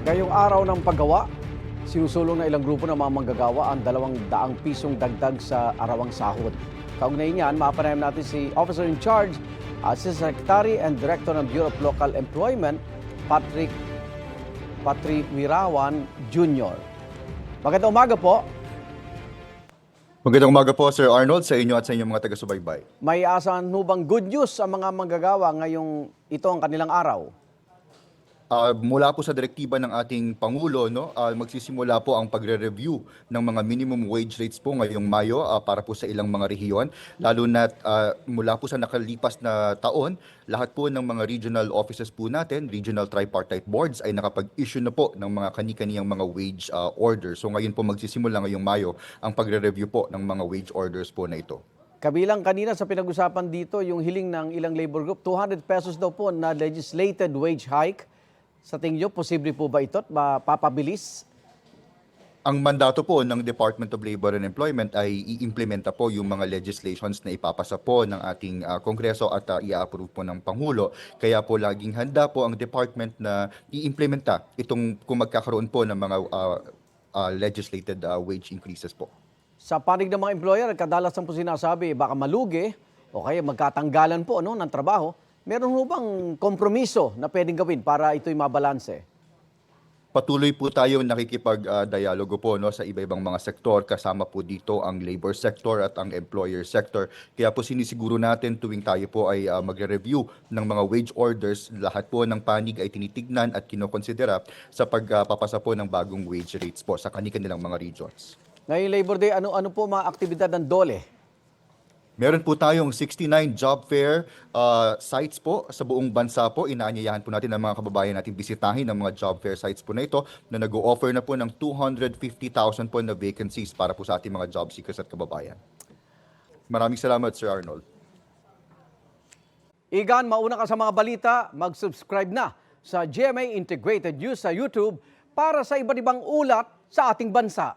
Ngayong araw ng paggawa, sinusulong na ilang grupo ng mga manggagawa ang 200 pisong dagdag sa arawang sahod. Kaugnay niyan, mapanayam natin si Officer in Charge, Assistant Secretary and Director ng Bureau of Local Employment, Patrick Wirawan Jr. Magandang umaga po. Magandang umaga po, Sir Arnold, sa inyo at sa inyong mga taga-subaybay. May asahan ho bang good news sa mga manggagawa ngayong ito ang kanilang araw? Mula po sa direktiba ng ating Pangulo, magsisimula po ang pagre-review ng mga minimum wage rates po ngayong Mayo para po sa ilang mga rehiyon. Lalo na mula po sa nakalipas na taon, lahat po ng mga regional offices po natin, regional tripartite boards ay nakapag-issue na po ng mga kani-kaniyang mga wage orders. So ngayon po magsisimula ngayong Mayo ang pagre-review po ng mga wage orders po na ito. Kabilang kanina sa pinag-usapan dito, yung hiling ng ilang labor group, 200 pesos daw po na legislated wage hike. Sa tingin niyo, posible po ba ito at mapapabilis? Ang mandato po ng Department of Labor and Employment ay i-implementa po yung mga legislations na ipapasa po ng ating Kongreso at i-approve po ng Pangulo. Kaya po laging handa po ang department na i-implementa itong kung magkakaroon po ng mga legislated wage increases po. Sa panig ng mga employer, kadalasan po sinasabi, baka malugi o kaya magkatanggalan po ng trabaho. Meron ho bang kompromiso na pwedeng gawin para ito'y mabalanse? Patuloy po tayong nakikipag-dialogo po sa iba-ibang mga sektor, kasama po dito ang labor sector at ang employer sector. Kaya po sinisiguro natin tuwing tayo po ay magre-review ng mga wage orders, lahat po ng panig ay tinitignan at kinokonsidera sa pagpapasa po ng bagong wage rates po sa kanilang mga regions. Ngayong Labor Day, ano po mga aktibidad ng DOLE? Meron po tayong 69 job fair sites po sa buong bansa po. Inaanyayahan po natin ang mga kababayan natin bisitahin ang mga job fair sites po na ito na nag-o-offer na po ng 250,000 po na vacancies para po sa ating mga job seekers at kababayan. Maraming salamat, Sir Arnold. Igan, mauna ka sa mga balita, mag-subscribe na sa GMA Integrated News sa YouTube para sa iba't ibang ulat sa ating bansa.